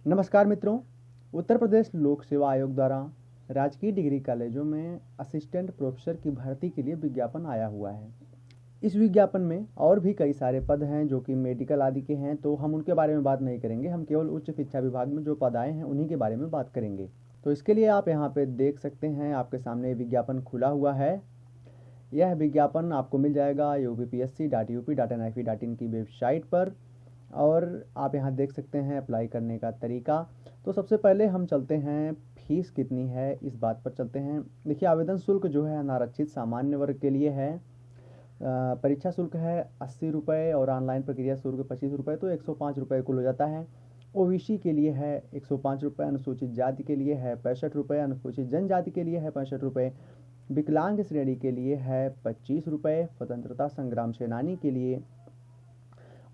नमस्कार मित्रों। उत्तर प्रदेश लोक सेवा आयोग द्वारा राजकीय डिग्री कॉलेजों में असिस्टेंट प्रोफेसर की भर्ती के लिए विज्ञापन आया हुआ है। इस विज्ञापन में और भी कई सारे पद हैं जो कि मेडिकल आदि के हैं, तो हम उनके बारे में बात नहीं करेंगे। हम केवल उच्च शिक्षा विभाग में जो पद आए हैं उन्हीं के बारे में बात करेंगे। तो इसके लिए आप यहाँ पे देख सकते हैं, आपके सामने विज्ञापन खुला हुआ है। यह विज्ञापन आपको मिल जाएगा upsc.up.nic.in की वेबसाइट पर, और आप यहाँ देख सकते हैं अप्लाई करने का तरीका। तो सबसे पहले हम चलते हैं फीस कितनी है इस बात पर चलते हैं। देखिए, आवेदन शुल्क जो है अनारक्षित सामान्य वर्ग के लिए है। परीक्षा शुल्क है 80 रुपये और ऑनलाइन प्रक्रिया शुल्क 25 रुपये, तो 105 रुपये कुल हो जाता है। ओबीसी के लिए है 105 रुपये, अनुसूचित जाति के लिए है 65 रुपये, अनुसूचित जनजाति के लिए है 65 रुपये, विकलांग श्रेणी के लिए है 25 रुपये, स्वतंत्रता संग्राम सेनानी के लिए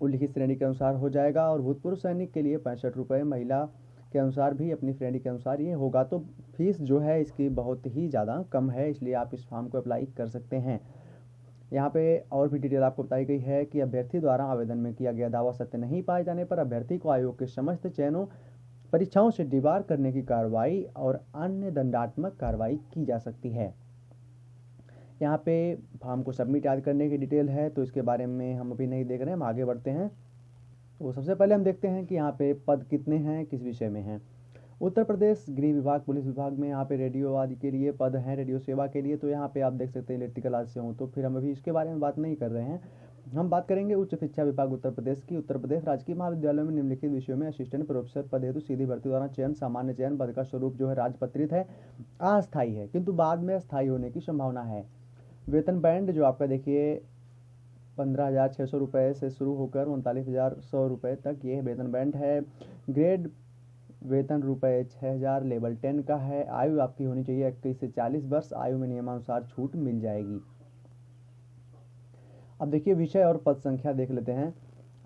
उल्लिखित श्रेणी के अनुसार हो जाएगा, और भूतपूर्व सैनिक के लिए 65 रुपये, महिला के अनुसार भी अपनी श्रेणी के अनुसार ये होगा। तो फीस जो है इसकी बहुत ही ज़्यादा कम है, इसलिए आप इस फॉर्म को अप्लाई कर सकते हैं। यहाँ पे और भी डिटेल आपको बताई गई है कि अभ्यर्थी द्वारा आवेदन में किया गया दावा सत्य नहीं पाए जाने पर अभ्यर्थी को आयोग के समस्त चयनों परीक्षाओं से डिबार करने की कार्रवाई और अन्य दंडात्मक कार्रवाई की जा सकती है। यहाँ पे फॉर्म को सबमिट याद करने की डिटेल है, तो इसके बारे में हम अभी नहीं देख रहे हैं, हम आगे बढ़ते हैं। तो सबसे पहले हम देखते हैं कि यहाँ पे पद कितने हैं, किस विषय में हैं। उत्तर प्रदेश गृह विभाग, पुलिस विभाग में यहाँ पे रेडियो आदि के लिए पद हैं, रेडियो सेवा के लिए। तो यहाँ पे आप देख सकते हैं इलेक्ट्रिकल आदि से हों, तो फिर हम अभी इसके बारे में बात नहीं कर रहे हैं। हम बात करेंगे उच्च शिक्षा विभाग उत्तर प्रदेश की। उत्तर प्रदेश राजकीय महाविद्यालयों में निम्नलिखित विषयों में असिस्टेंट प्रोफेसर पद हेतु सीधी भर्ती द्वारा चयन। सामान्य चयन पद का स्वरूप जो है राजपत्रित है, अस्थायी है, किंतु बाद में स्थायी होने की संभावना है। वेतन बैंड जो आपका देखिए 15,600 रुपये से शुरू होकर 39,100 रुपये तक ये वेतन बैंड है। ग्रेड वेतन रुपये 6,000 लेवल 10 का है। आयु आपकी होनी चाहिए 21 से 40 वर्ष। आयु में नियमानुसार छूट मिल जाएगी। अब देखिए विषय और पद संख्या देख लेते हैं।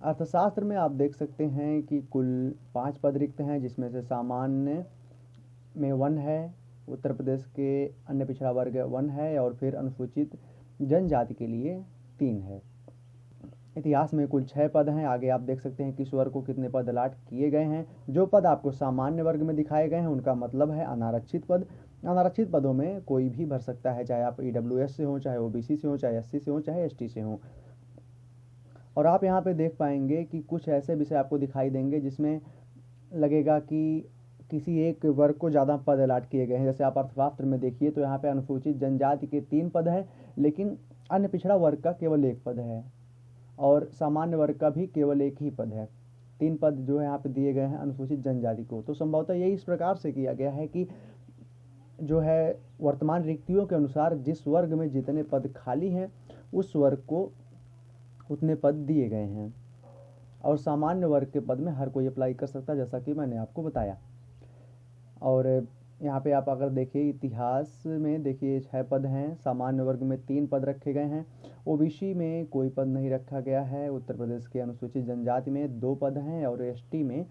अर्थशास्त्र में आप देख सकते हैं कि कुल 5 पद रिक्त हैं, जिसमें से सामान्य में 1 है, उत्तर प्रदेश के अन्य पिछड़ा वर्ग 1 है, और फिर अनुसूचित जनजाति के लिए 3 है। इतिहास में कुल 6 पद हैं। आगे आप देख सकते हैं किस वर्ग को कितने पद अलाट किए गए हैं। जो पद आपको सामान्य वर्ग में दिखाए गए हैं उनका मतलब है अनारक्षित पद। अनारक्षित पदों में कोई भी भर सकता है, चाहे आप ईडब्ल्यूएस से हो, चाहे ओबीसी से हो, चाहे एससी से हो, चाहे एसटी से हो। और आप यहाँ पे देख पाएंगे कि कुछ ऐसे विषय आपको दिखाई देंगे जिसमें लगेगा कि किसी एक वर्ग को ज़्यादा पद अलाट किए गए हैं। जैसे आप अर्थशास्त्र में देखिए तो यहाँ पे अनुसूचित जनजाति के 3 पद हैं, लेकिन अन्य पिछड़ा वर्ग का केवल 1 पद है, और सामान्य वर्ग का भी केवल 1 ही पद है। 3 पद जो है यहाँ पे दिए गए हैं अनुसूचित जनजाति को। तो संभवतः यही इस प्रकार से किया गया है कि जो है वर्तमान रिक्तियों के अनुसार जिस वर्ग में जितने पद खाली हैं उस वर्ग को उतने पद दिए गए हैं, और सामान्य वर्ग के पद में हर कोई अप्लाई कर सकता है, जैसा कि मैंने आपको बताया। और यहाँ पे आप अगर देखिए इतिहास में देखिए 6 पद हैं, सामान्य वर्ग में 3 पद रखे गए हैं, ओबीसी में कोई पद नहीं रखा गया है, उत्तर प्रदेश के अनुसूचित जनजाति में 2 पद हैं, और एसटी में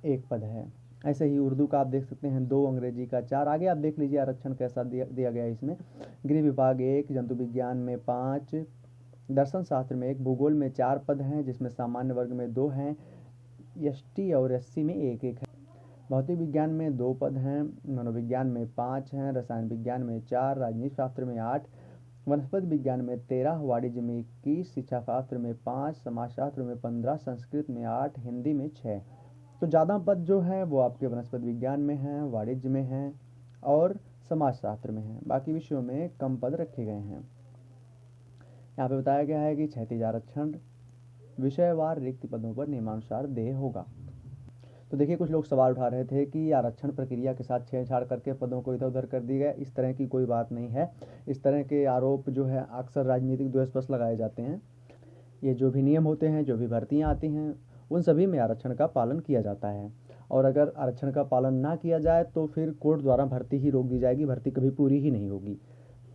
1 पद है। ऐसे ही उर्दू का आप देख सकते हैं 2, अंग्रेजी का 4। आगे आप देख लीजिए आरक्षण कैसा दिया गया है इसमें। गृह विभाग 1, जंतु विज्ञान में 5, दर्शन शास्त्र में 1, भूगोल में 4 पद हैं, जिसमें सामान्य वर्ग में 2 हैं, एसटी और एससी में 1-1 है। भौतिक विज्ञान में 2 पद हैं, मनोविज्ञान में 5 हैं, रसायन विज्ञान में 4, राजनीति शास्त्र में 8, वनस्पति विज्ञान में 13, वाणिज्य में 21, शिक्षा शास्त्र में 5, समाजशास्त्र में 15, संस्कृत में 8, हिंदी में 6। तो ज़्यादा पद जो हैं वो आपके वनस्पति विज्ञान में हैं, वाणिज्य में हैं और समाजशास्त्र में हैं। बाकी विषयों में कम पद रखे गए हैं। यहाँ पे बताया गया है कि क्षैतिज आरक्षण विषयवार रिक्त पदों पर नियमानुसार देय होगा। तो देखिए कुछ लोग सवाल उठा रहे थे कि आरक्षण प्रक्रिया के साथ छेड़छाड़ करके पदों को इधर उधर कर दी गए। इस तरह की कोई बात नहीं है। इस तरह के आरोप जो है अक्सर राजनीतिक द्वेष पर लगाए जाते हैं। ये जो भी नियम होते हैं, जो भी भर्तियाँ आती हैं, उन सभी में आरक्षण का पालन किया जाता है, और अगर आरक्षण का पालन ना किया जाए तो फिर कोर्ट द्वारा भर्ती ही रोक दी जाएगी, भर्ती कभी पूरी ही नहीं होगी।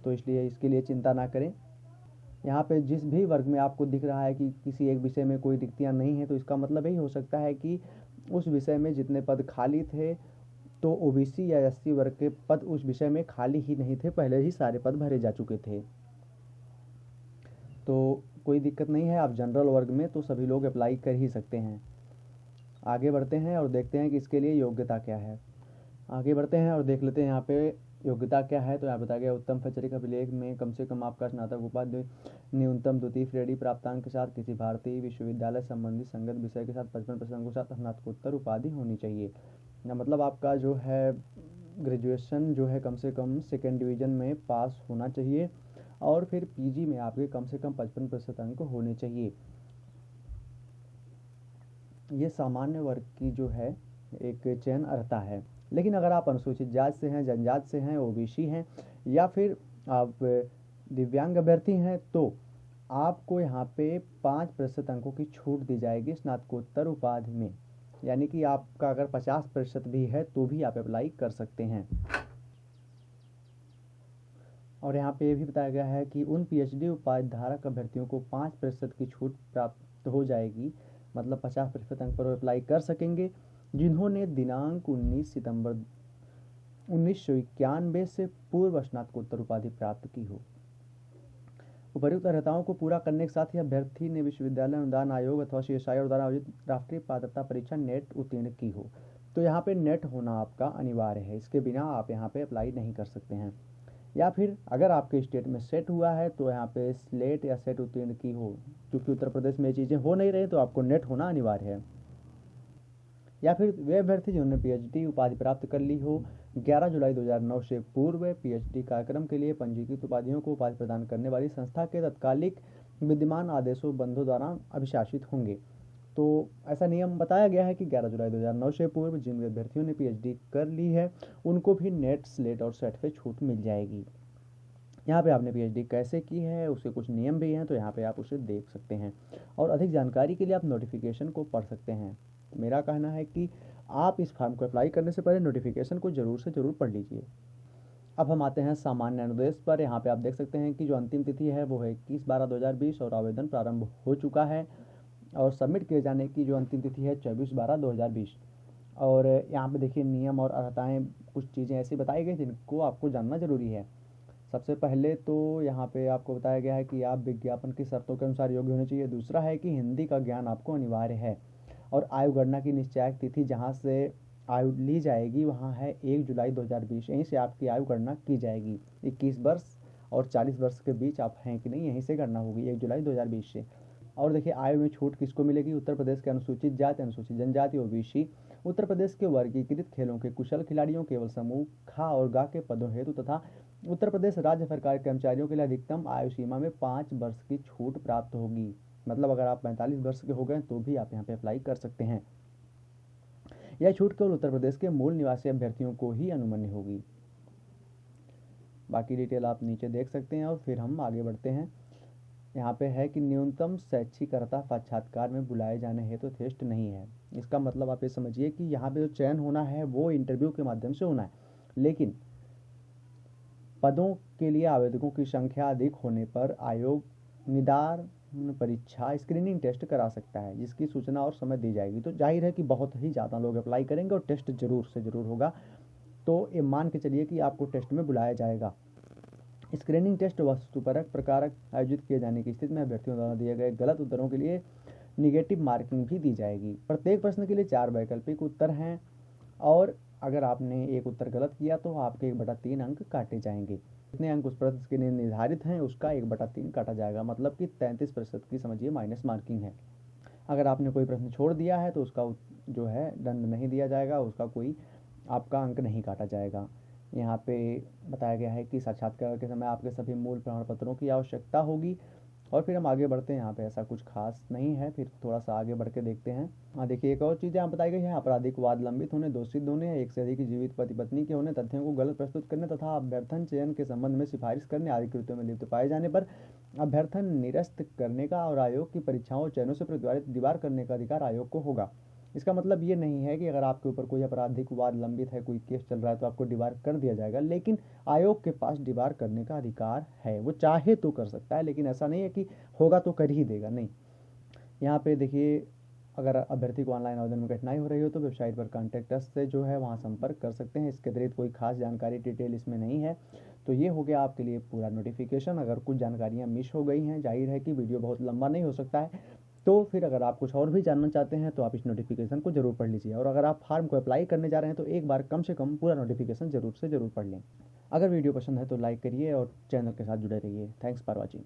तो इसलिए इसके लिए चिंता ना करें। यहाँ पे जिस भी वर्ग में आपको दिख रहा है कि किसी एक विषय में कोई रिक्तियाँ नहीं हैं, तो इसका मतलब यही हो सकता है कि उस विषय में जितने पद खाली थे तो ओबीसी या एससी वर्ग के पद उस विषय में खाली ही नहीं थे, पहले ही सारे पद भरे जा चुके थे। तो कोई दिक्कत नहीं है। आप जनरल वर्ग में तो सभी लोग अप्लाई कर ही सकते हैं। आगे बढ़ते हैं और देखते हैं कि इसके लिए योग्यता क्या है। आगे बढ़ते हैं और देख लेते हैं यहाँ पे योग्यता क्या है। तो यहाँ बताया गया उत्तम शैक्षणिक अभिलेख में कम से कम आपका स्नातक उपाधि न्यूनतम द्वितीय श्रेणी प्राप्तांक के साथ किसी भारतीय विश्वविद्यालय संबंधी संगत विषय के साथ 55% के साथ स्नातकोत्तर उपाधि होनी चाहिए। मतलब आपका जो है ग्रेजुएशन जो है कम से कम सेकेंड डिवीज़न में पास होना चाहिए और फिर पीजी में आपके कम से कम 55% अंक होने चाहिए। ये सामान्य वर्ग की जो है एक चयन अर्हता है। लेकिन अगर आप अनुसूचित जाति से हैं, जनजाति से हैं, ओबीसी हैं या फिर आप दिव्यांग अभ्यर्थी हैं तो आपको यहाँ पे 5% अंकों की छूट दी जाएगी स्नातकोत्तर उपाधि में। यानी कि आपका अगर 50% भी है तो भी आप अप्लाई कर सकते हैं। और यहाँ पे ये भी बताया गया है कि उन पीएचडी उपाधि धारक अभ्यर्थियों को 5% की छूट प्राप्त हो जाएगी, मतलब 50% अंक पर अप्लाई कर सकेंगे, जिन्होंने दिनांक 19 सितंबर 1991 से पूर्व स्नातकोत्तर उपाधि प्राप्त की हो। उपर्युक्त अर्हताओं को पूरा करने के साथ ही अभ्यर्थी ने विश्वविद्यालय अनुदान आयोग अथवा सीएसआई और द्वारा आयोजित राष्ट्रीय पात्रता परीक्षा नेट उत्तीर्ण की हो। तो यहाँ पे नेट होना आपका अनिवार्य है, इसके बिना आप यहाँ पे अप्लाई नहीं कर सकते हैं। या फिर अगर आपके स्टेट में सेट हुआ है तो यहाँ पे स्लेट या सेट उत्तीर्ण की हो। क्योंकि उत्तर प्रदेश में ये चीज़ें हो नहीं रही तो आपको नेट होना अनिवार्य है। या फिर वे अभ्यर्थी जिन्होंने पीएचडी उपाधि प्राप्त कर ली हो 11 जुलाई 2009 से पूर्व पीएचडी कार्यक्रम के लिए पंजीकृत उपाधियों को उपाधि प्रदान करने वाली संस्था के तत्कालिक विद्यमान आदेशों बंधों द्वारा अभिशासित होंगे। तो ऐसा नियम बताया गया है कि 11 जुलाई 2009 से पूर्व जिन अभ्यर्थियों ने पीएचडी कर ली है उनको भी नेट, स्लेट और सेट पे छूट मिल जाएगी। यहाँ पे आपने पीएचडी कैसे की है उसके कुछ नियम भी हैं, तो यहाँ पे आप उसे देख सकते हैं। और अधिक जानकारी के लिए आप नोटिफिकेशन को पढ़ सकते हैं। मेरा कहना है कि आप इस फॉर्म को अप्लाई करने से पहले नोटिफिकेशन को ज़रूर से ज़रूर पढ़ लीजिए। अब हम आते हैं सामान्य अनुदेश पर। यहाँ पे आप देख सकते हैं कि जो अंतिम तिथि है वो है 21/12/2020 और आवेदन प्रारंभ हो चुका है और सबमिट किए जाने की जो अंतिम तिथि है 24/12/2020। और यहाँ पे देखिए नियम और अर्हताएँ कुछ चीज़ें ऐसी बताई गई जिनको आपको जानना ज़रूरी है। सबसे पहले तो यहाँ पे आपको बताया गया है कि आप विज्ञापन की शर्तों के अनुसार योग्य होने चाहिए। दूसरा है कि हिंदी का ज्ञान आपको अनिवार्य है। और आयु गणना की निश्चायक तिथि जहाँ से आयु ली जाएगी वहाँ है 1 जुलाई 2020। यहीं से आपकी आयु गणना की जाएगी। 21 वर्ष और 40 वर्ष के बीच आप हैं कि नहीं, यहीं से गणना होगी 1 जुलाई 2020 से। और देखिए आयु में छूट किसको मिलेगी? उत्तर प्रदेश के अनुसूचित जाति, अनुसूचित जनजाति, ओबीसी, उत्तर प्रदेश के वर्गीकृत खेलों के कुशल खिलाड़ियों, केवल समूह खा और गा के पदों हेतु तथा उत्तर प्रदेश राज्य सरकार के कर्मचारियों के लिए अधिकतम आयु सीमा में 5 वर्ष की छूट प्राप्त होगी। मतलब अगर आप 45 वर्ष के हो गए तो भी आप यहाँ पे अप्लाई कर सकते हैं। यह छूट केवल उत्तर प्रदेश के मूल निवासी अभ्यर्थियों को ही अनुमन्य होगी। बाकी डिटेल आप नीचे देख सकते हैं। और फिर हम आगे बढ़ते हैं। यहाँ पे है कि न्यूनतम शैक्षिक अर्हता साक्षात्कार में बुलाए जाने हेतु टेस्ट नहीं है। इसका मतलब आप ये समझिए कि यहाँ पे जो चयन होना है वो इंटरव्यू के माध्यम से होना है, लेकिन पदों के लिए आवेदकों की संख्या अधिक होने पर आयोग निदान परीक्षा स्क्रीनिंग टेस्ट करा सकता है, जिसकी सूचना और समय दी जाएगी। तो जाहिर है कि बहुत ही ज़्यादा लोग अप्लाई करेंगे और टेस्ट जरूर से ज़रूर होगा। तो ये मान के चलिए कि आपको टेस्ट में बुलाया जाएगा। स्क्रीनिंग टेस्ट वस्तुपरक प्रकारक आयोजित किए जाने की स्थिति में अभ्यर्थियों द्वारा दिए गए गलत उत्तरों के लिए निगेटिव मार्किंग भी दी जाएगी। प्रत्येक प्रश्न के लिए 4 वैकल्पिक उत्तर हैं और अगर आपने एक उत्तर गलत किया तो आपके 1/3 अंक काटे जाएंगे। जितने अंक उस प्रश्न के लिए निर्धारित हैं उसका 1/3 काटा जाएगा, मतलब कि 33% की समझिए माइनस मार्किंग है। अगर आपने कोई प्रश्न छोड़ दिया है तो उसका जो है दंड नहीं दिया जाएगा, उसका कोई आपका अंक नहीं काटा जाएगा। यहाँ पे बताया गया है कि साक्षात्कार के समय आपके सभी मूल प्रमाण पत्रों की आवश्यकता होगी। और फिर हम आगे बढ़ते हैं। यहाँ पे ऐसा कुछ खास नहीं है, फिर थोड़ा सा आगे बढ़ के देखते हैं। हाँ देखिए, एक और चीज़ यहाँ बताई गई है। आपराधिक वाद लंबित होने, दोषित होने, एक से अधिक जीवित पति पत्नी के होने, तथ्यों को गलत प्रस्तुत करने तथा अभ्यर्थन चयन के संबंध में सिफारिश करने आदि कृत्यों में लिप्त पाए जाने पर अभ्यर्थन निरस्त करने का और आयोग की परीक्षाओं चयनों से प्रतिवादित दीवार करने का अधिकार आयोग को होगा। इसका मतलब ये नहीं है कि अगर आपके ऊपर कोई आपराधिक वाद लंबित है, कोई केस चल रहा है तो आपको डिबार कर दिया जाएगा, लेकिन आयोग के पास डिबार करने का अधिकार है। वो चाहे तो कर सकता है, लेकिन ऐसा नहीं है कि होगा तो कर ही देगा, नहीं। यहाँ पे देखिए, अगर अभ्यर्थी को ऑनलाइन आवेदन में कठिनाई हो रही हो तो वेबसाइट पर कॉन्टैक्ट अस से जो है वहाँ संपर्क कर सकते हैं। इसके अतिरिक्त कोई खास जानकारी डिटेल इसमें नहीं है। तो ये हो गया आपके लिए पूरा नोटिफिकेशन। अगर कुछ जानकारियाँ मिस हो गई हैं, जाहिर है कि वीडियो बहुत लंबा नहीं हो सकता है, तो फिर अगर आप कुछ और भी जानना चाहते हैं तो आप इस नोटिफिकेशन को ज़रूर पढ़ लीजिए, और अगर आप फार्म को अप्लाई करने जा रहे हैं तो एक बार कम से कम पूरा नोटिफिकेशन ज़रूर से ज़रूर पढ़ लें। अगर वीडियो पसंद है तो लाइक करिए और चैनल के साथ जुड़े रहिए। Thanks for watching.